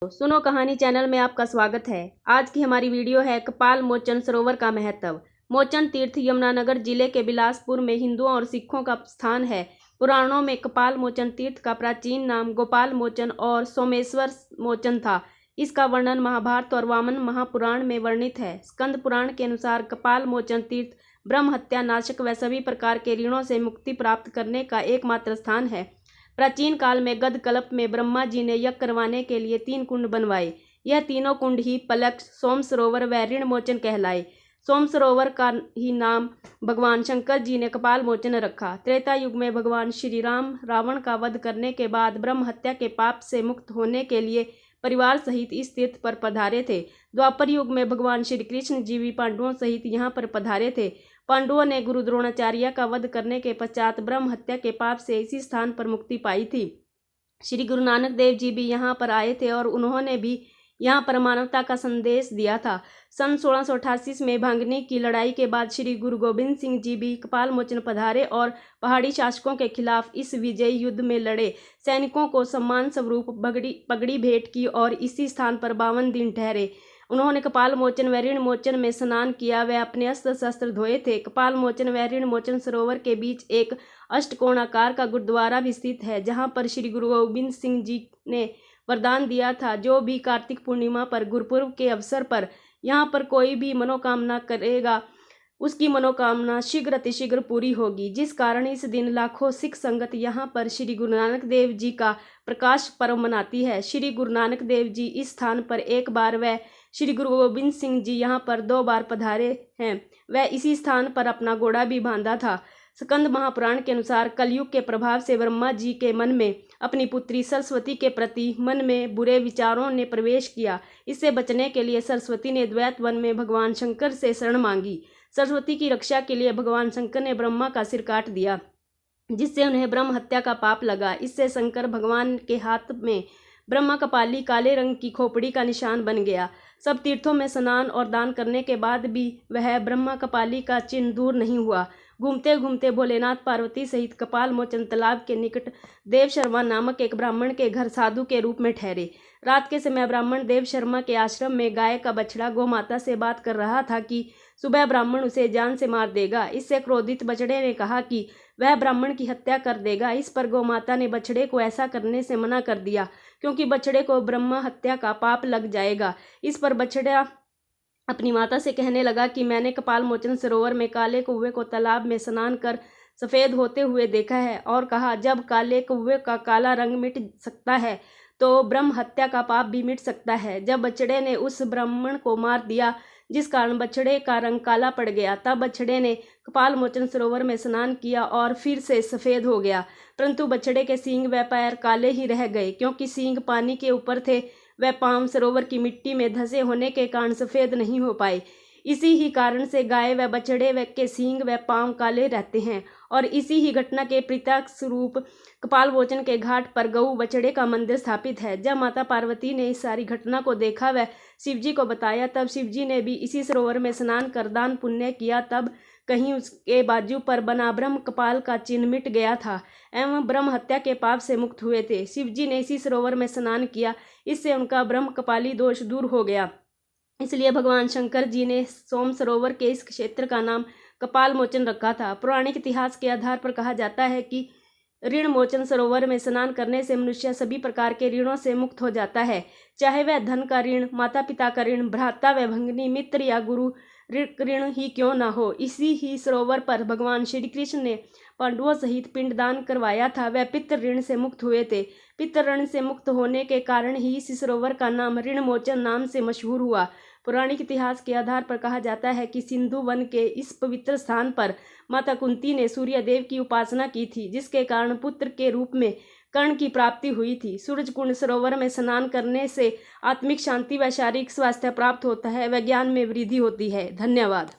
सुनो कहानी चैनल में आपका स्वागत है। आज की हमारी वीडियो है कपाल मोचन सरोवर का महत्व। मोचन तीर्थ यमुनानगर जिले के बिलासपुर में हिंदुओं और सिखों का स्थान है। पुराणों में कपाल मोचन तीर्थ का प्राचीन नाम गोपाल मोचन और सोमेश्वर मोचन था। इसका वर्णन महाभारत और वामन महापुराण में वर्णित है। स्कंद पुराण के अनुसार कपाल मोचन तीर्थ ब्रह्म हत्या नाशक व सभी प्रकार के ऋणों से मुक्ति प्राप्त करने का एकमात्र स्थान है। प्राचीन काल में गदकल्प में ब्रह्मा जी ने यज्ञ करवाने के लिए 3 कुंड बनवाए। यह तीनों कुंड ही पलक, सोम सरोवर व ऋण मोचन कहलाए। सोम सरोवर का ही नाम भगवान शंकर जी ने कपाल मोचन रखा। त्रेता युग में भगवान श्री राम रावण का वध करने के बाद ब्रह्म हत्या के पाप से मुक्त होने के लिए परिवार सहित इस तीर्थ पर पधारे थे। द्वापर युग में भगवान श्री कृष्ण जी भी पांडवों सहित यहाँ पर पधारे थे। पांडवों ने गुरु द्रोणाचार्य का वध करने के पश्चात ब्रह्म हत्या के पाप से इसी स्थान पर मुक्ति पाई थी। श्री गुरु नानक देव जी भी यहाँ पर आए थे और उन्होंने भी यहाँ पर मानवता का संदेश दिया था। सन 1688 में भांगनी की लड़ाई के बाद श्री गुरु गोविंद सिंह जी भी कपाल मोचन पधारे और पहाड़ी शासकों के खिलाफ इस विजय युद्ध में लड़े। सैनिकों को सम्मान स्वरूप पगड़ी भेंट की और इसी स्थान पर 52 दिन ठहरे। उन्होंने कपाल मोचन व ऋण मोचन में स्नान किया व अपने अस्त्र शस्त्र धोए थे। कपाल मोचन व ऋण मोचन सरोवर के बीच एक अष्टकोणाकार का गुरुद्वारा भी स्थित है, जहाँ पर श्री गुरु गोविंद सिंह जी ने वरदान दिया था, जो भी कार्तिक पूर्णिमा पर गुरुपुर्ब के अवसर पर यहाँ पर कोई भी मनोकामना करेगा, उसकी मनोकामना शीघ्र अतिशीघ्र पूरी होगी। जिस कारण इस दिन लाखों सिख संगत यहाँ पर श्री गुरु नानक देव जी का प्रकाश पर्व मनाती है। श्री गुरु नानक देव जी इस स्थान पर एक बार व श्री गुरु गोविंद सिंह जी यहाँ पर 2 बार पधारे हैं। वह इसी स्थान पर अपना घोड़ा भी बांधा था। स्कंद महापुराण के अनुसार कलयुग के प्रभाव से ब्रह्मा जी के मन में अपनी पुत्री सरस्वती के प्रति मन में बुरे विचारों ने प्रवेश किया। इससे बचने के लिए सरस्वती ने द्वैत वन में भगवान शंकर से शरण मांगी। सरस्वती की रक्षा के लिए भगवान शंकर ने ब्रह्मा का सिर काट दिया, जिससे उन्हें ब्रह्म हत्या का पाप लगा। इससे शंकर भगवान के हाथ में ब्रह्मा कपाली काले रंग की खोपड़ी का निशान बन गया। सब तीर्थों में स्नान और दान करने के बाद भी वह ब्रह्मा कपाली का चिन्ह दूर नहीं हुआ। घूमते घूमते भोलेनाथ पार्वती सहित कपाल मोचन तालाब के निकट देव शर्मा नामक एक ब्राह्मण के घर साधु के रूप में ठहरे। रात के समय ब्राह्मण देव शर्मा के आश्रम में गाय का बछड़ा गौ माता से बात कर रहा था कि सुबह ब्राह्मण उसे जान से मार देगा। इससे क्रोधित बछड़े ने कहा कि वह ब्राह्मण की हत्या कर देगा। इस पर गौ माता ने बछड़े को ऐसा करने से मना कर दिया, क्योंकि बछड़े को ब्रह्म हत्या का पाप लग जाएगा। इस पर बछड़ा अपनी माता से कहने लगा कि मैंने कपाल मोचन सरोवर में काले कौवे को तालाब में स्नान कर सफ़ेद होते हुए देखा है, और कहा जब काले कौवे का काला रंग मिट सकता है तो ब्रह्म हत्या का पाप भी मिट सकता है। जब बछड़े ने उस ब्राह्मण को मार दिया, जिस कारण बछड़े का रंग काला पड़ गया, तब बछड़े ने कपाल मोचन सरोवर में स्नान किया और फिर से सफ़ेद हो गया। परंतु बछड़े के सींग व पैर काले ही रह गए, क्योंकि सींग पानी के ऊपर थे व पांव सरोवर की मिट्टी में धंसे होने के कारण सफ़ेद नहीं हो पाए। इसी ही कारण से गाय व बछड़े व के सींग व पांव काले रहते हैं। और इसी ही घटना के प्रत्यक्ष रूप कपाल मोचन के घाट पर गऊ बछड़े का मंदिर स्थापित है। जब माता पार्वती ने इस सारी घटना को देखा व शिवजी को बताया, तब शिवजी ने भी इसी सरोवर में स्नान कर दान पुण्य किया। तब कहीं उसके बाजू पर बना ब्रह्म कपाल का चिन्ह मिट गया था एवं ब्रह्म हत्या के पाप से मुक्त हुए थे। शिवजी ने इसी सरोवर में स्नान किया, इससे उनका ब्रह्म कपाली दोष दूर हो गया। इसलिए भगवान शंकर जी ने सोम सरोवर के इस क्षेत्र का नाम कपाल मोचन रखा था। पौराणिक इतिहास के आधार पर कहा जाता है कि ऋण मोचन सरोवर में स्नान करने से मनुष्य सभी प्रकार के ऋणों से मुक्त हो जाता है, चाहे वह धन का ऋण, माता पिता का ऋण, भ्राता व भंगिनी, मित्र या गुरु ऋण ही क्यों न हो। इसी ही सरोवर पर भगवान श्री कृष्ण ने पांडवों सहित पिंडदान करवाया था। वह पितृ ऋण से मुक्त हुए थे। पितृ ऋण से मुक्त होने के कारण ही इस सरोवर का नाम ऋण मोचन नाम से मशहूर हुआ। पौराणिक इतिहास के आधार पर कहा जाता है कि सिंधु वन के इस पवित्र स्थान पर माता कुंती ने सूर्य देव की उपासना की थी, जिसके कारण पुत्र के रूप में कर्ण की प्राप्ति हुई थी। सूरज कुंड सरोवर में स्नान करने से आत्मिक शांति व शारीरिक स्वास्थ्य प्राप्त होता है व ज्ञान में वृद्धि होती है। धन्यवाद।